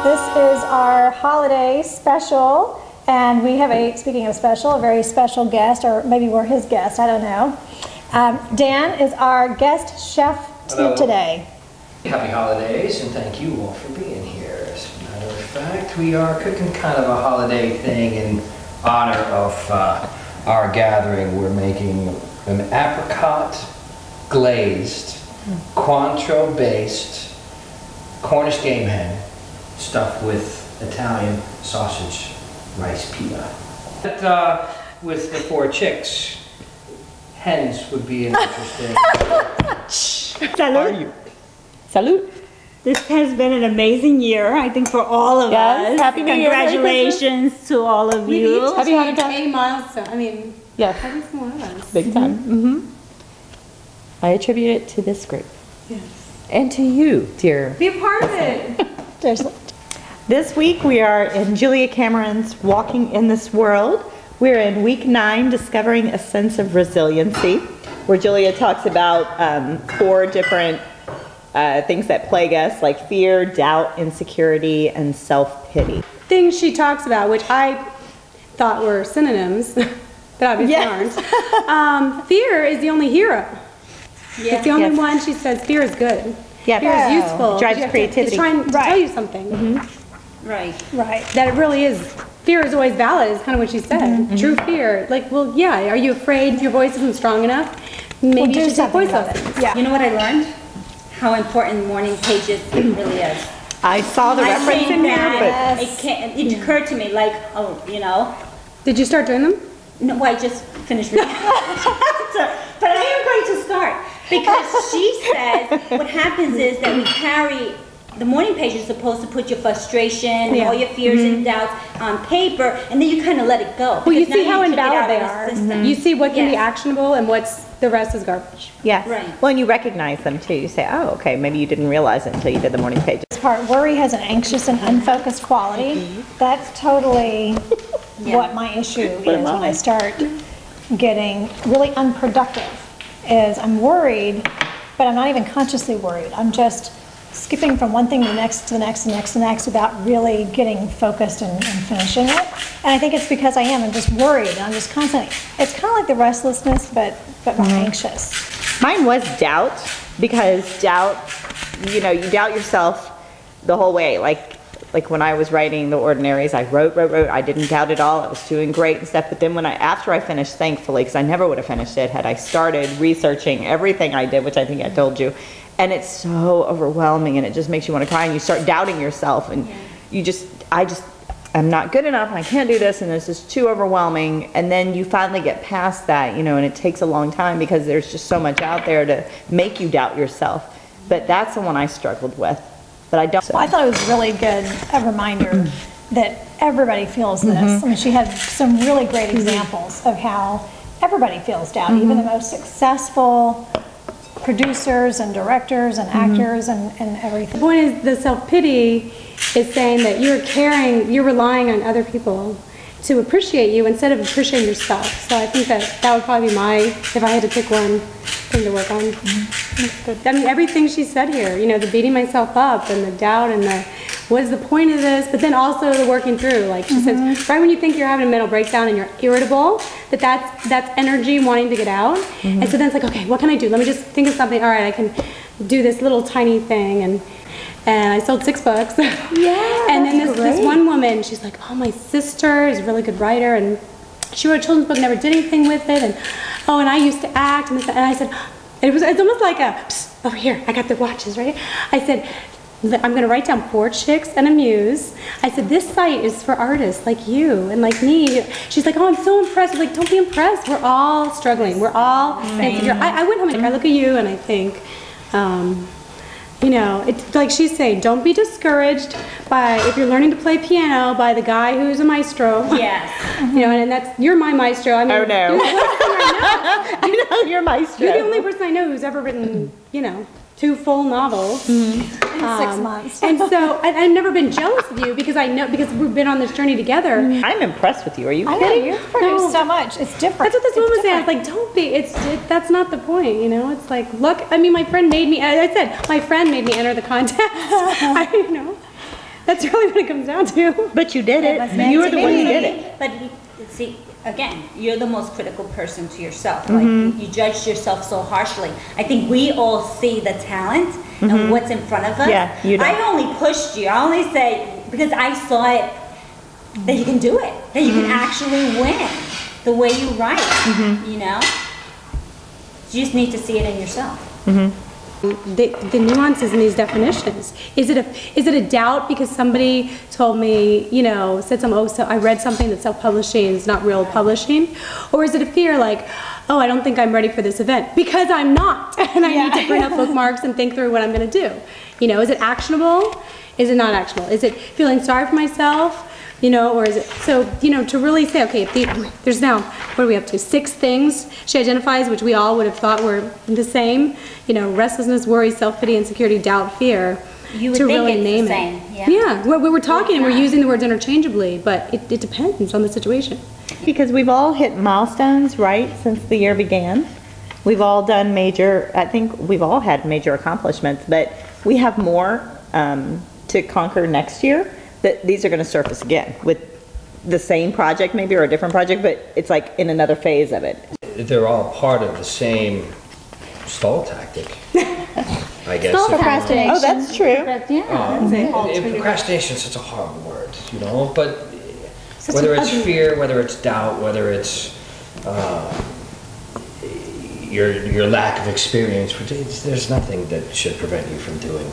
This is our holiday special, and we have speaking of special, a very special guest, or maybe we're his guest, I don't know. Dan is our guest chef today. Happy holidays, and thank you all for being here. As a matter of fact, we are cooking kind of a holiday thing in honor of our gathering. We're making an apricot glazed, Cointreau-based Cornish game hen stuffed with Italian sausage rice pita. But, with the 4 chicks, hens would be an interesting. Salud. Salud. This has been an amazing year, I think, for all of us. Happy New Year. Congratulations to all of you. Happy Hanukkah. A milestone. I mean, yes. every single one of us. Big time. I attribute it to this group. Yes. And to you, dear. Be a part of it. This week we are in Julia Cameron's Walking in This World. We're in week 9, Discovering a Sense of Resiliency, where Julia talks about 4 different things that plague us, like fear, doubt, insecurity, and self-pity. Things she talks about, which I thought were synonyms, but obviously aren't. Fear is the only hero. Yeah. It's the only one she says fear is good. Yeah, fear is useful. It drives creativity. It's trying to tell you something. Right. That it really is. Fear is always valid, is kind of what she said. True fear. Like, well, yeah, are you afraid your voice isn't strong enough? Maybe you should take voice lessons. Yeah. You know what I learned? How important morning pages really is. I saw the reference in here, but it occurred to me, like, oh, you know. Did you start doing them? No, I just finished reading. But I am going to start because she says what happens is that we carry. The morning page is supposed to put your frustration and all your fears and doubts on paper, and then you kind of let it go. Well, you see how took it invalid out they of are. the system. You see what can be actionable and what's the rest is garbage. yes. Right. Well, and you recognize them too. You say, oh, okay, maybe you didn't realize it until you did the morning pages. This part, worry has an anxious and unfocused quality. That's totally what my issue is when I start getting really unproductive. Is I'm worried, but I'm not even consciously worried. I'm just skipping from one thing to the next, to the next, to the next, to the next, without really getting focused and finishing it. And I think it's because I'm just worried. And I'm just constantly, it's kind of like the restlessness, but more anxious. Mine was doubt, because doubt, you know, you doubt yourself the whole way. Like when I was writing The Ordinaries, I wrote, I didn't doubt it all, I was doing great and stuff, but then after I finished, thankfully, because I never would have finished it had I started researching everything I did, which I think I told you, and it's so overwhelming, and it just makes you want to cry, and you start doubting yourself, and I'm not good enough, and I can't do this, and this is too overwhelming, and then you finally get past that, you know, and it takes a long time because there's just so much out there to make you doubt yourself. But that's the one I struggled with. But I don't. Well, I thought it was really good, a reminder that everybody feels this. I mean, she had some really great examples of how everybody feels doubt, even the most successful producers and directors and actors and everything. The point is, the self-pity is saying that you're relying on other people to appreciate you instead of appreciating yourself. So I think that would probably be if I had to pick one thing to work on. I mean, everything she said here, you know, the beating myself up and the doubt and the, what is the point of this? But then also the working through, like she says, right when you think you're having a mental breakdown and you're irritable, that's energy wanting to get out. And so then it's like, okay, what can I do? Let me just think of something. All right, I can do this little tiny thing. And I sold 6 books. Yeah, and then this one woman, she's like, oh, my sister is a really good writer, and she wrote a children's book, never did anything with it, and oh, and I used to act, and I said, it's almost like a, psst, over here, I got the watches, right? I said, I'm going to write down 4 chicks and a muse. I said, this site is for artists like you and like me. She's like, oh, I'm so impressed. I was like, don't be impressed. We're all struggling. We're all insecure. I went home and I look at you and I think, you know, it's like she's saying, don't be discouraged if you're learning to play piano by the guy who's a maestro. Yes. You know, and you're my maestro. I mean, oh no. I know you're maestro. You're the only person I know who's ever written, you know, 2 full novels in 6 months. And so I've never been jealous of you because because we've been on this journey together. I'm impressed with you. Are you I kidding? know, you've produced so much. It's different. That's what this woman was saying. It's like, don't be. That's not the point, you know. It's like, look. I mean, my friend made me. I said my friend made me enter the contest. You know. That's really what it comes down to. But you did It was it. meant You were to the one who be. did it. But see, again, you're the most critical person to yourself. Like you judge yourself so harshly. I think we all see the talent and what's in front of us. Yeah, you don't. I only pushed you. I only say because I saw it that you can do it, that you can actually win the way you write. You know, you just need to see it in yourself. The nuances in these definitions. Is it a doubt because somebody told me, you know, said some, oh, so I read something that's self-publishing and it's not real publishing? Or is it a fear like, oh, I don't think I'm ready for this event because I'm not, and I need to print up bookmarks and think through what I'm going to do? You know, is it actionable? Is it not actionable? Is it feeling sorry for myself? You know, or is it, so, you know, to really say, okay, there's now, what are we up to, 6 things she identifies, which we all would have thought were the same, you know, restlessness, worry, self-pity, insecurity, doubt, fear. You would to think really it's name the same, it. yeah. We're talking and we're using the words interchangeably, but it depends on the situation. Because we've all hit milestones, right, since the year began. We've all done major, I think we've all had major accomplishments, but we have more to conquer next year. That these are going to surface again with the same project maybe, or a different project, but it's like in another phase of it. They're all part of the same stall tactic, I guess. Procrastination. Oh, that's true. Procrastination is such a horrible word, you know, but whether it's fear, whether it's doubt, whether it's your lack of experience, there's nothing that should prevent you from doing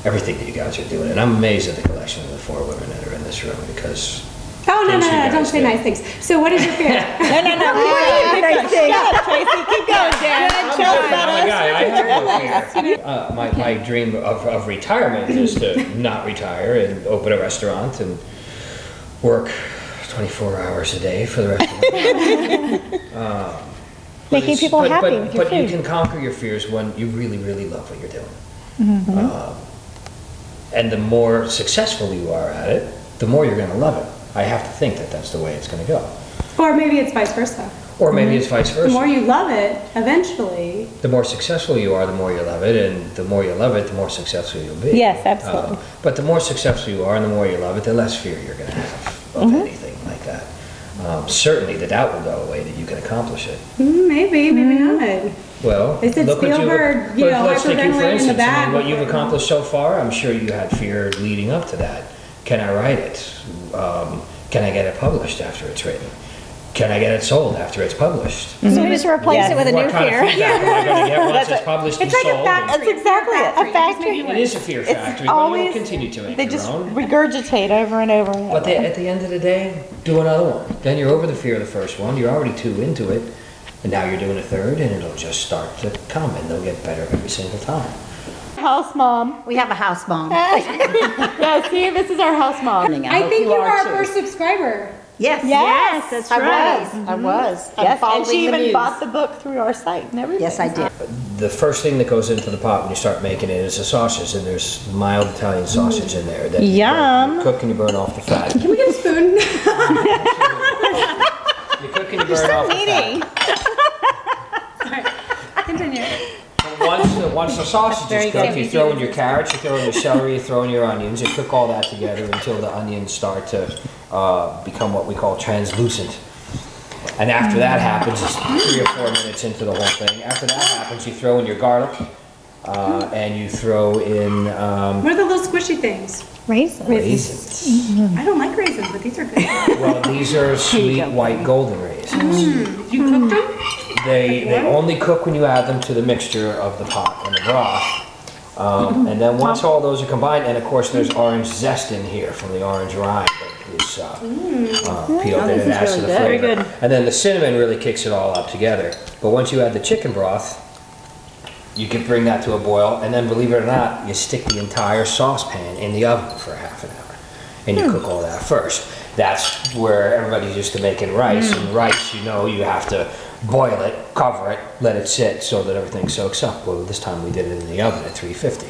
everything that you guys are doing. And I'm amazed at the collection of the 4 women that are in this room because Oh, no, things no, you no, guys don't say do. nice things. So what is your fear? Tracy, Tracy, keep going, Dan. Tell us about I'm a us. guy, I have no fear. My dream of retirement is to not retire and open a restaurant and work 24 hours a day for the rest of my life. Making people happy with your But you food. can conquer your fears when you really, really love what you're doing. And the more successful you are at it, the more you're going to love it. I have to think that that's the way it's going to go. Or maybe it's vice versa. Or maybe it's vice The more versa. you love it, eventually, The more successful you are, the more you love it, and the more you love it, the more successful you'll be. Yes, absolutely. But the more successful you are and the more you love it, the less fear you're going to have of anything like that. Certainly the doubt will go away that you can accomplish it. maybe not. Well, They said look what Spielberg, you've, you know, let's take you for hyperventilating in the instance. I back mean, what you've before- accomplished so far, I'm sure you had fear leading up to that. Can I write it? Can I get it published after it's written? Can I get it sold after it's published? So we just replace it with a new What kind fear. of feedback am I going to get once it's published and It's like a sold? factory. That's exactly it. A factory. It is a fear factory, but you'll continue to make They your just own. regurgitate over and over and But over. at the end of the day, do another one. Then you're over the fear of the first one. You're already 2 into it, and now you're doing a 3rd, and it'll just start to come, and they'll get better every single time. House mom. We have a house mom. Yeah, see, this is our house mom. I think you are our first subscriber. Yes. Yes, that's right. I was. I'm Yes, and following she the even Muse. bought the book through our site and everything. Yes, I did. The first thing that goes into the pot when you start making it is a sausage, and there's mild Italian sausage in there. That Yum. You cook and you burn off the fat. Can we get a spoon? You cook and you burn off the fat. Continue. Once the sausage is cooked, you throw in your carrots, you throw in your celery, you throw in your onions, you cook all that together until the onions start to become what we call translucent. And after that happens, it's 3 or 4 minutes into the whole thing. After that happens, you throw in your garlic, and you throw in What are the little squishy things? Raisins. raisins. I don't like raisins, but these are good. Well, these are sweet white golden raisins. You cooked them? They only cook when you add them to the mixture of the pot and the broth. And then once all those are combined, and of course there's orange zest in here from the orange rind that is peeled in and adds to the flavor. Very good. And then the cinnamon really kicks it all up together. But once you add the chicken broth, you can bring that to a boil, and then believe it or not, you stick the entire saucepan in the oven for half an hour. And you cook all that first. That's where everybody's used to making rice. And rice, you know, you have to boil it, cover it, let it sit so that everything soaks up. Well, this time we did it in the oven at 350.